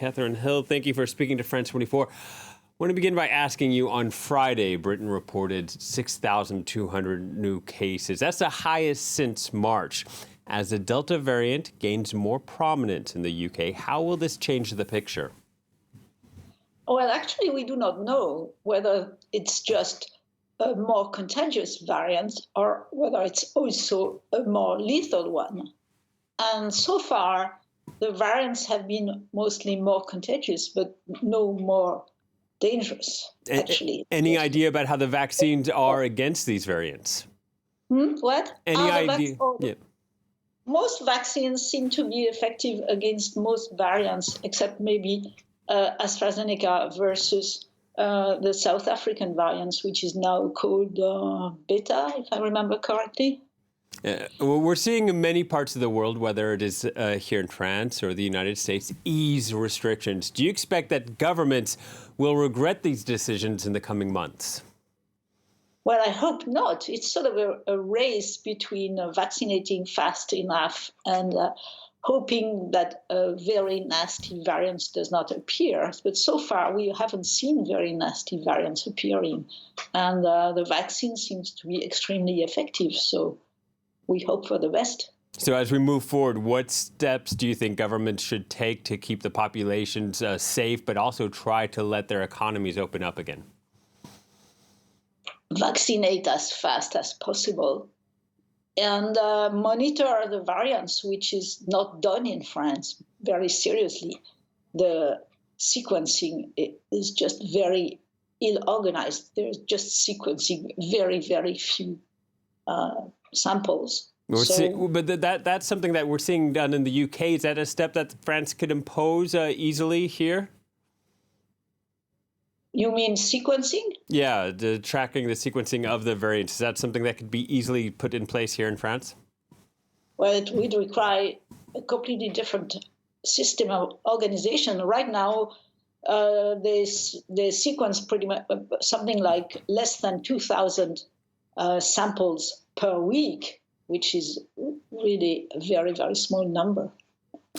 Catherine Hill, thank you for speaking to France 24. I want to begin by asking you, on Friday, Britain reported 6,200 new cases. That's the highest since March. As the Delta variant gains more prominence in the UK, how will this change the picture? Well, actually, we do not know whether it's just a more contagious variant or whether it's also a more lethal one. And so far, the variants have been mostly more contagious, but no more dangerous, actually. Any idea about how the vaccines are against these variants? What? Any idea? Yeah. Most vaccines seem to be effective against most variants, except maybe AstraZeneca versus the South African variants, which is now called Beta, if I remember correctly. Well, we're seeing in many parts of the world, whether it is here in France or the United States, ease restrictions. Do you expect that governments will regret these decisions in the coming months? Well, I hope not. It's sort of a race between vaccinating fast enough and hoping that very nasty variants does not appear. But so far, we haven't seen very nasty variants appearing. And the vaccine seems to be extremely effective. So we hope for the best. So as we move forward, what steps do you think governments should take to keep the populations safe, but also try to let their economies open up again? Vaccinate as fast as possible and monitor the variants, which is not done in France very seriously. The sequencing is just very ill-organized. There's just sequencing very, very few samples. But that's something that we're seeing done in the UK. Is that a step that France could impose easily here? You mean sequencing? Yeah, tracking the sequencing of the variants. Is that something that could be easily put in place here in France? Well, it would require a completely different system of organization. Right now, they sequence pretty much something like less than 2,000 samples per week, which is really a very, very small number.